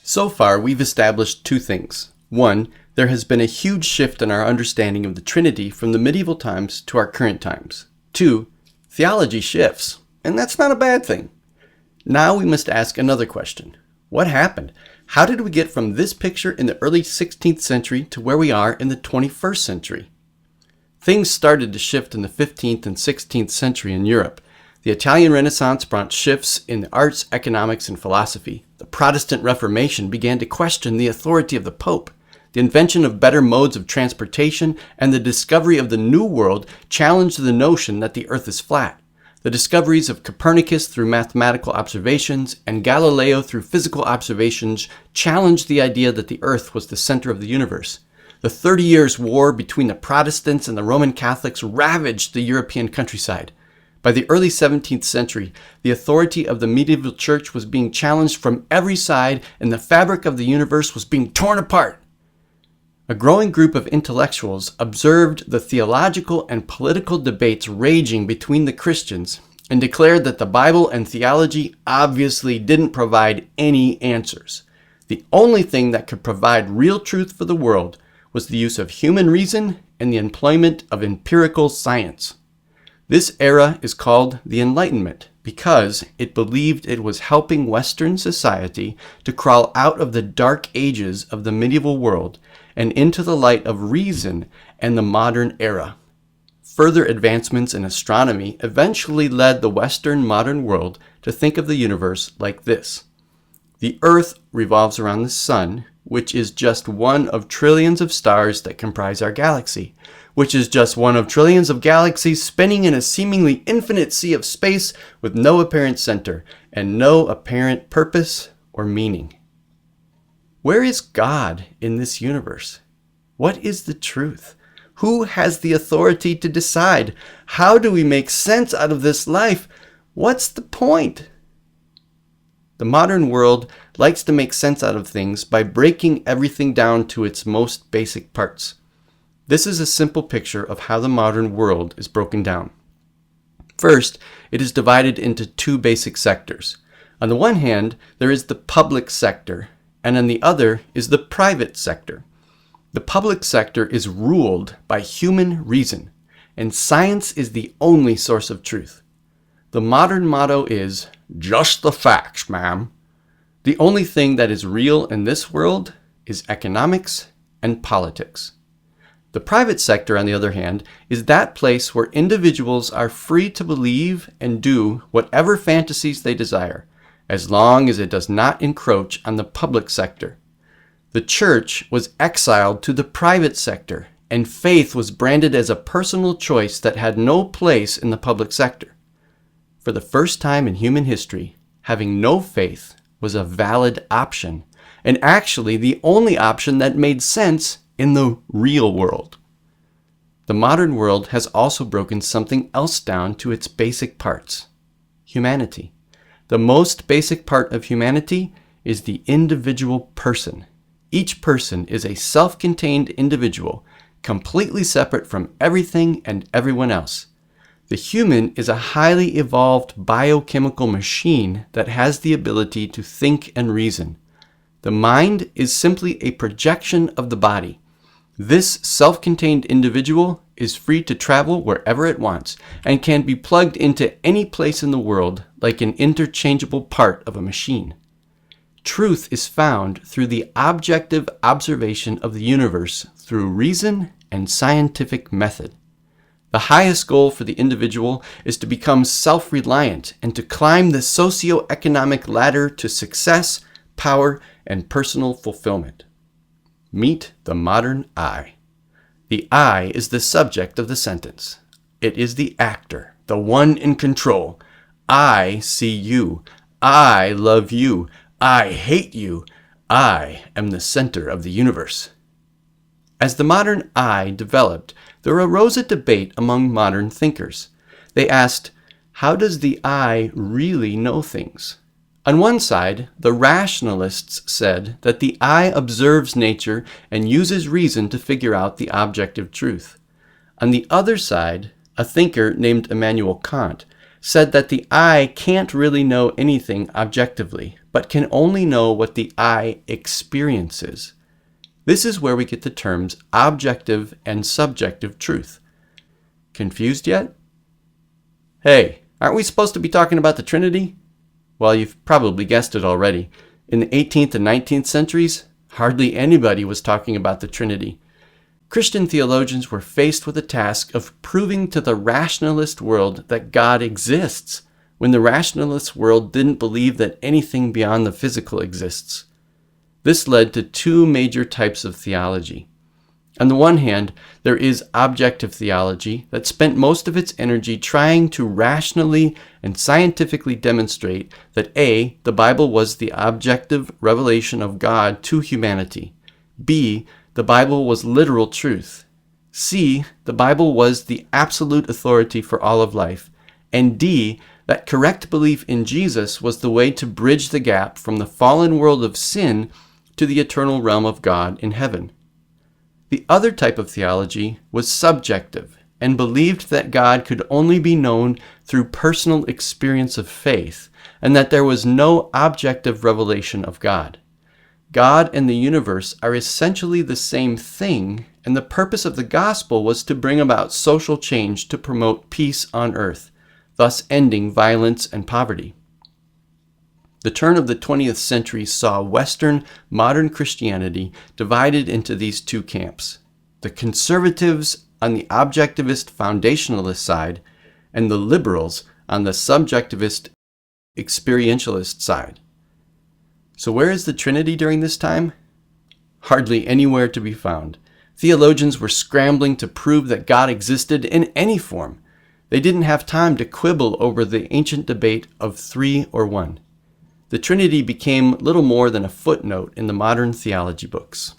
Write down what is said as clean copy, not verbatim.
So far, we've established two things. One, there has been a huge shift in our understanding of the Trinity from the medieval times to our current times. Two, theology shifts, and that's not a bad thing. Now we must ask another question. What happened? How did we get from this picture in the early 16th century to where we are in the 21st century? Things started to shift in the 15th and 16th century in Europe. The Italian Renaissance brought shifts in the arts, economics, and philosophy. The Protestant Reformation began to question the authority of the Pope. The invention of better modes of transportation and the discovery of the New World challenged the notion that the Earth is flat. The discoveries of Copernicus through mathematical observations and Galileo through physical observations challenged the idea that the Earth was the center of the universe. The 30 Years' War between the Protestants and the Roman Catholics ravaged the European countryside. By the early 17th century, the authority of the medieval church was being challenged from every side, and the fabric of the universe was being torn apart. A growing group of intellectuals observed the theological and political debates raging between the Christians and declared that the Bible and theology obviously didn't provide any answers. The only thing that could provide real truth for the world was the use of human reason and the employment of empirical science. This era is called the Enlightenment because it believed it was helping Western society to crawl out of the dark ages of the medieval world and into the light of reason and the modern era. Further advancements in astronomy eventually led the Western modern world to think of the universe like this. The Earth revolves around the Sun, which is just one of trillions of stars that comprise our galaxy, which is just one of trillions of galaxies spinning in a seemingly infinite sea of space with no apparent center and no apparent purpose or meaning. Where is God in this universe? What is the truth? Who has the authority to decide? How do we make sense out of this life? What's the point? The modern world likes to make sense out of things by breaking everything down to its most basic parts. This is a simple picture of how the modern world is broken down. First, it is divided into two basic sectors. On the one hand, there is the public sector, and on the other is the private sector. The public sector is ruled by human reason, and science is the only source of truth. The modern motto is, "Just the facts, ma'am." The only thing that is real in this world is economics and politics. The private sector, on the other hand, is that place where individuals are free to believe and do whatever fantasies they desire, as long as it does not encroach on the public sector. The church was exiled to the private sector, and faith was branded as a personal choice that had no place in the public sector. For the first time in human history, having no faith was a valid option, and actually the only option that made sense in the real world. The modern world has also broken something else down to its basic parts: humanity. The most basic part of humanity is the individual person. Each person is a self-contained individual, completely separate from everything and everyone else. The human is a highly evolved biochemical machine that has the ability to think and reason. The mind is simply a projection of the body. This self-contained individual is free to travel wherever it wants and can be plugged into any place in the world like an interchangeable part of a machine. Truth is found through the objective observation of the universe through reason and scientific method. The highest goal for the individual is to become self-reliant and to climb the socio-economic ladder to success, power, and personal fulfillment. Meet the modern I. The I is the subject of the sentence. It is the actor, the one in control. I see you. I love you. I hate you. I am the center of the universe. As the modern I developed, there arose a debate among modern thinkers. They asked, how does the I really know things? On one side, the rationalists said that the I observes nature and uses reason to figure out the objective truth. On the other side, a thinker named Immanuel Kant said that the I can't really know anything objectively, but can only know what the eye experiences. This is where we get the terms objective and subjective truth. Confused yet? Hey, aren't we supposed to be talking about the Trinity? Well, you've probably guessed it already. In the 18th and 19th centuries, hardly anybody was talking about the Trinity. Christian theologians were faced with the task of proving to the rationalist world that God exists, when the rationalist world didn't believe that anything beyond the physical exists. This led to two major types of theology. On the one hand, there is objective theology that spent most of its energy trying to rationally and scientifically demonstrate that A, the Bible was the objective revelation of God to humanity, B, the Bible was literal truth, C, the Bible was the absolute authority for all of life, and D, that correct belief in Jesus was the way to bridge the gap from the fallen world of sin to the eternal realm of God in heaven. The other type of theology was subjective and believed that God could only be known through personal experience of faith, and that there was no objective revelation of God. God and the universe are essentially the same thing, and the purpose of the gospel was to bring about social change to promote peace on earth, thus ending violence and poverty. The turn of the 20th century saw Western modern Christianity divided into these two camps: the conservatives on the objectivist foundationalist side, and the liberals on the subjectivist experientialist side. So where is the Trinity during this time? Hardly anywhere to be found. Theologians were scrambling to prove that God existed in any form. They didn't have time to quibble over the ancient debate of three or one. The Trinity became little more than a footnote in the modern theology books.